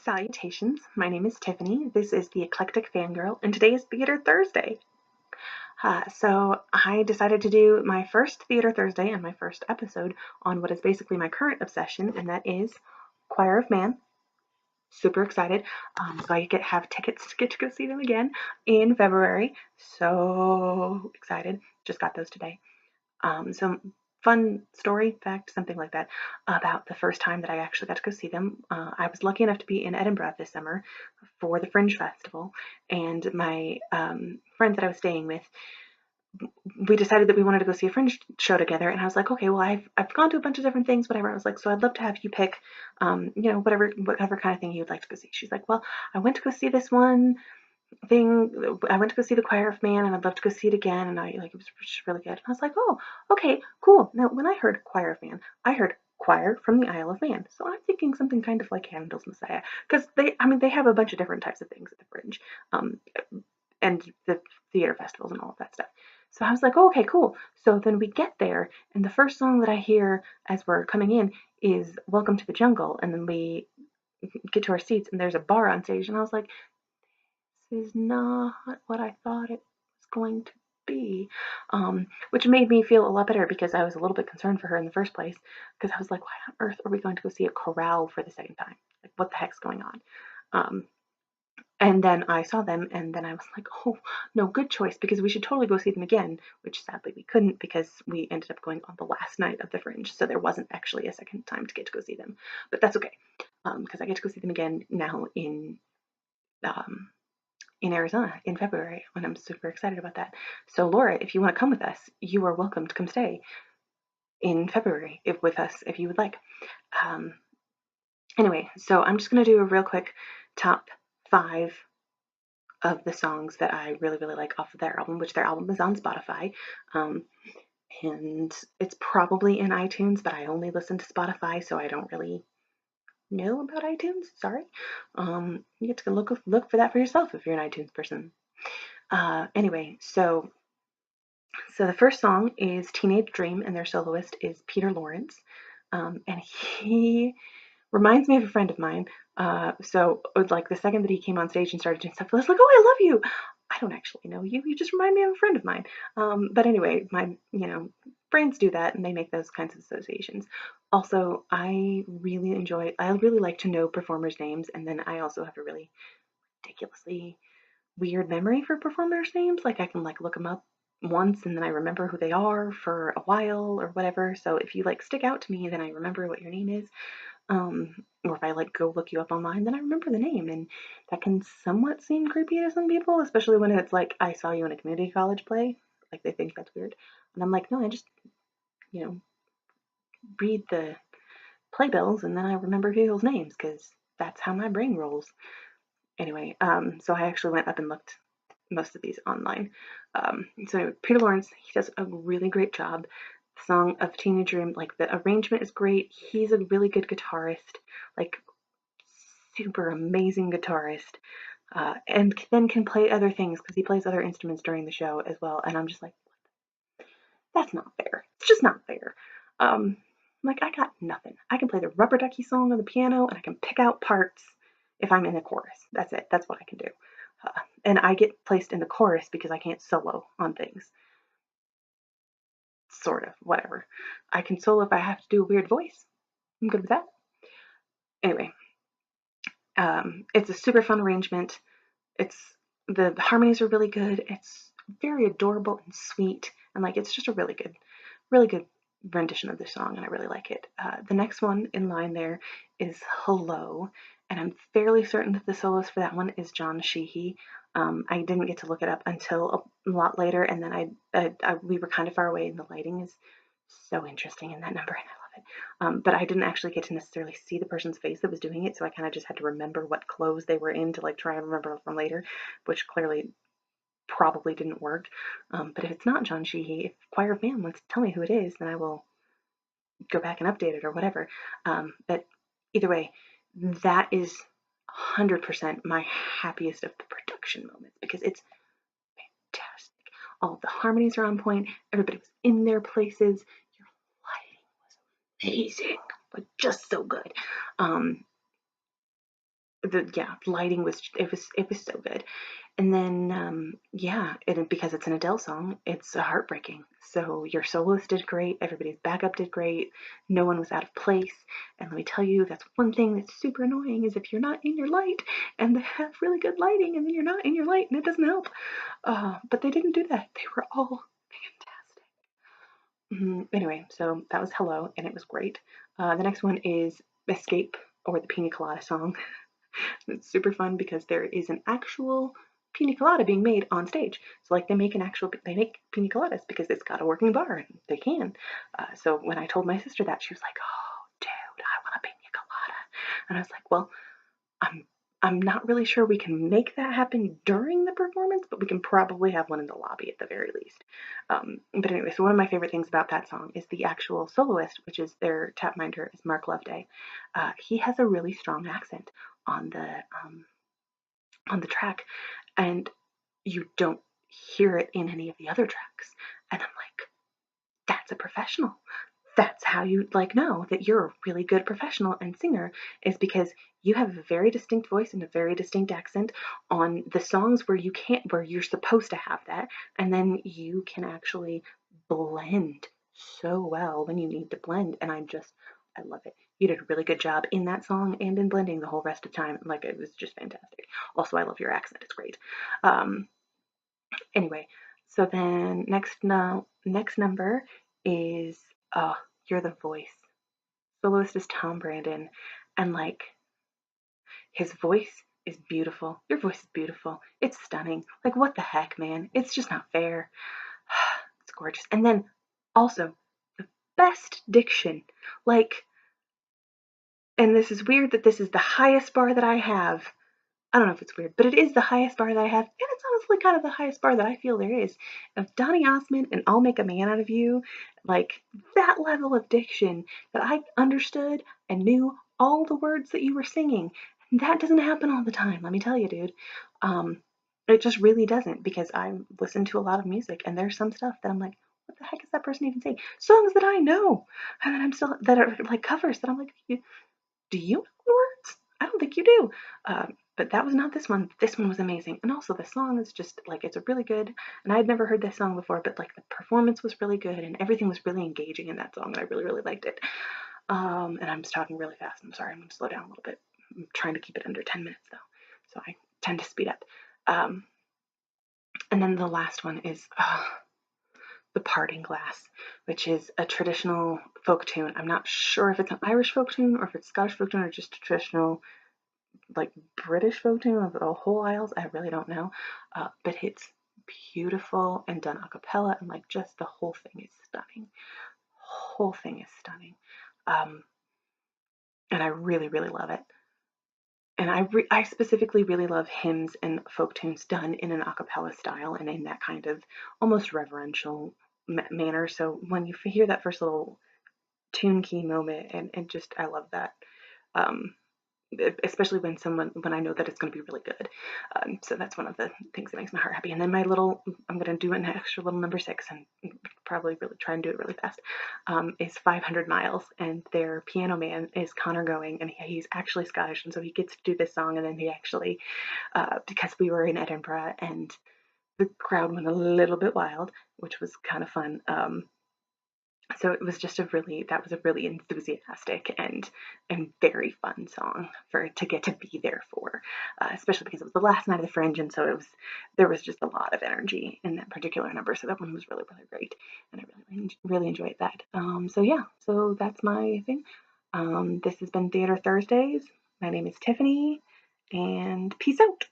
Salutations, my name is Tiffany. This is the Eclectic Fangirl, and today is Theater Thursday. So I decided to do my first Theater Thursday and my first episode on what is basically my current obsession, and that is Choir of Man. Super excited. So I have tickets to get to go see them again in February. So excited. Just got those today. Some fun story, fact, something like that, about the first time that I actually got to go see them. I was lucky enough to be in Edinburgh this summer for the Fringe Festival, and my friend that I was staying with, we decided that we wanted to go see a Fringe show together, and I was like, okay, well, I've gone to a bunch of different things, whatever. I was like, so I'd love to have you pick, whatever kind of thing you'd like to go see. She's like, well, I went to go see this one thing. I went to go see the Choir of Man, and I'd love to go see it again. And it was just really good. And I was like, oh, okay, cool. Now, when I heard Choir of Man, I heard Choir from the Isle of Man. So I'm thinking something kind of like Handel's Messiah, because they have a bunch of different types of things at the Fringe, and the theater festivals and all of that stuff. So I was like, oh, okay, cool. So then we get there, and the first song that I hear as we're coming in is Welcome to the Jungle. And then we get to our seats, and there's a bar on stage. And I was like, this is not what I thought it was going to be. Which made me feel a lot better, because I was a little bit concerned for her in the first place, because I was like, why on earth are we going to go see a chorale for the second time? Like, what the heck's going on? And then I saw them, and then I was like, oh, no, good choice, because we should totally go see them again, which sadly we couldn't, because we ended up going on the last night of the Fringe, so there wasn't actually a second time to get to go see them. But that's okay, because I get to go see them again now in Arizona in February, and I'm super excited about that. So Laura, if you want to come with us, you are welcome to come stay in February with us if you would like. Anyway, so I'm just going to do a real quick top 5 of the songs that I really, really like off of their album, which their album is on Spotify. And it's probably in iTunes, but I only listen to Spotify, so I don't really know about iTunes. Sorry. You get to look for that for yourself if you're an iTunes person. Anyway, so the first song is Teenage Dream, and their soloist is Peter Lawrence. And he reminds me of a friend of mine. So like the second that he came on stage and started doing stuff, I was like, oh, I love you. I don't actually know you. You just remind me of a friend of mine. But anyway, my brains do that, and they make those kinds of associations. Also, I really like to know performers' names, and then I also have a really ridiculously weird memory for performers' names. Like, I can look them up once, and then I remember who they are for a while or whatever. So if you stick out to me, then I remember what your name is. Or if I go look you up online, then I remember the name, and that can somewhat seem creepy to some people, especially when it's like, I saw you in a community college play. Like, they think that's weird. And I'm like, no, I just, read the playbills, and then I remember people's names, because that's how my brain rolls. Anyway, so I actually went up and looked most of these online. So Peter Lawrence, he does a really great job. The song of Teenage Dream, the arrangement is great. He's a really good guitarist, super amazing guitarist, and then can play other things, because he plays other instruments during the show as well. And I'm just like, that's not fair. It's just not fair. I got nothing. I can play the Rubber Ducky song on the piano, and I can pick out parts if I'm in the chorus. That's it. That's what I can do. And I get placed in the chorus because I can't solo on things. Sort of. Whatever. I can solo if I have to do a weird voice. I'm good with that. Anyway, it's a super fun arrangement. The harmonies are really good. It's very adorable and sweet, and it's just a really good rendition of the song, and I really like it. The next one in line there is Hello, and I'm fairly certain that the soloist for that one is John Sheehy. I didn't get to look it up until a lot later, and then we were kind of far away, and the lighting is so interesting in that number, and I love it. But I didn't actually get to necessarily see the person's face that was doing it, so I kind of just had to remember what clothes they were in to try and remember from later, which clearly probably didn't work. But if it's not John Sheehy, if Choir of Man wants to tell me who it is, then I will go back and update it or whatever. But either way, that is 100% my happiest of the production moments, because it's fantastic. All of the harmonies are on point. Everybody was in their places. Your lighting was amazing, just so good. the lighting was, it was so good. And then yeah, because it's an Adele song, it's heartbreaking. So your soloist did great, everybody's backup did great, no one was out of place. And let me tell you, that's one thing that's super annoying is if you're not in your light and they have really good lighting and then you're not in your light and it doesn't help. But they didn't do that. They were all fantastic. Anyway, so that was Hello, and it was great. The next one is Escape, or the Pina Colada song. It's super fun because there is an actual pina colada being made on stage. So like they make pina coladas because it's got a working bar and they can. So when I told my sister that, she was like, "Oh, dude, I want a pina colada," and I was like, "Well, I'm I'm not really sure we can make that happen during the performance, but we can probably have one in the lobby at the very least." But anyway, so one of my favorite things about that song is the actual soloist, which is their tap minder, is Mark Loveday. He has a really strong accent on the um, on the track, and you don't hear it in any of the other tracks. And I'm like, that's a professional. That's how you like know that you're a really good professional and singer, is because you have a very distinct voice and a very distinct accent on the songs where you can't, where you're supposed to have that, and then you can actually blend so well when you need to blend. And I love it. You did a really good job in that song and in blending the whole rest of the time. Like, it was just fantastic. Also, I love your accent. It's great. Um, Anyway, so then next number is You're the Voice. Soloist is Tom Brandon, and like, his voice is beautiful. Your voice is beautiful. It's stunning. Like, what the heck, man? It's just not fair. It's gorgeous. And then also the best diction. Like, and this is weird that this is the highest bar that I have. I don't know if it's weird, but it is the highest bar that I have, and it's honestly kind of the highest bar that I feel there is. Of Donny Osmond and I'll Make a Man Out of You, like, that level of diction that I understood and knew all the words that you were singing. That doesn't happen all the time, let me tell you, dude. Um, it just really doesn't, because I listen to a lot of music, and there's some stuff that I'm like, what the heck is that person even saying? Songs that I know, and then I'm still, that are like covers that I'm like, do you know the words? I don't think you do. But that was not this one. This one was amazing. And also the song is just like, it's a really good, and I had never heard this song before, but like the performance was really good and everything was really engaging in that song, and I really, really liked it. And I'm just talking really fast. I'm sorry, I'm going to slow down a little bit. I'm trying to keep it under 10 minutes though, so I tend to speed up. Um, and then the last one is The Parting Glass, which is a traditional folk tune. I'm not sure if it's an Irish folk tune or if it's Scottish folk tune or just a traditional, like, British folk tune of the whole Isles. I really don't know. But it's beautiful and done a cappella, and like, just the whole thing is stunning. Whole thing is stunning. Um, and I really, really love it. And I specifically really love hymns and folk tunes done in an a cappella style and in that kind of almost reverential manner. So when you hear that first little tune key moment, and just, I love that. Um, Especially when I know that it's going to be really good. So that's one of the things that makes my heart happy. And then I'm going to do an extra little number 6, and probably really try and do it really fast, is 500 Miles. And their piano man is Connor Going, and he's actually Scottish, and so he gets to do this song. And then he actually, because we were in Edinburgh and the crowd went a little bit wild, which was kind of fun. So it was just that was a really enthusiastic and very fun song to get to be there for, especially because it was the last night of the Fringe, and so there was just a lot of energy in that particular number. So that one was really, really great, and I really, really enjoyed that. So yeah, so that's my thing. This has been Theater Thursdays. My name is Tiffany, and peace out.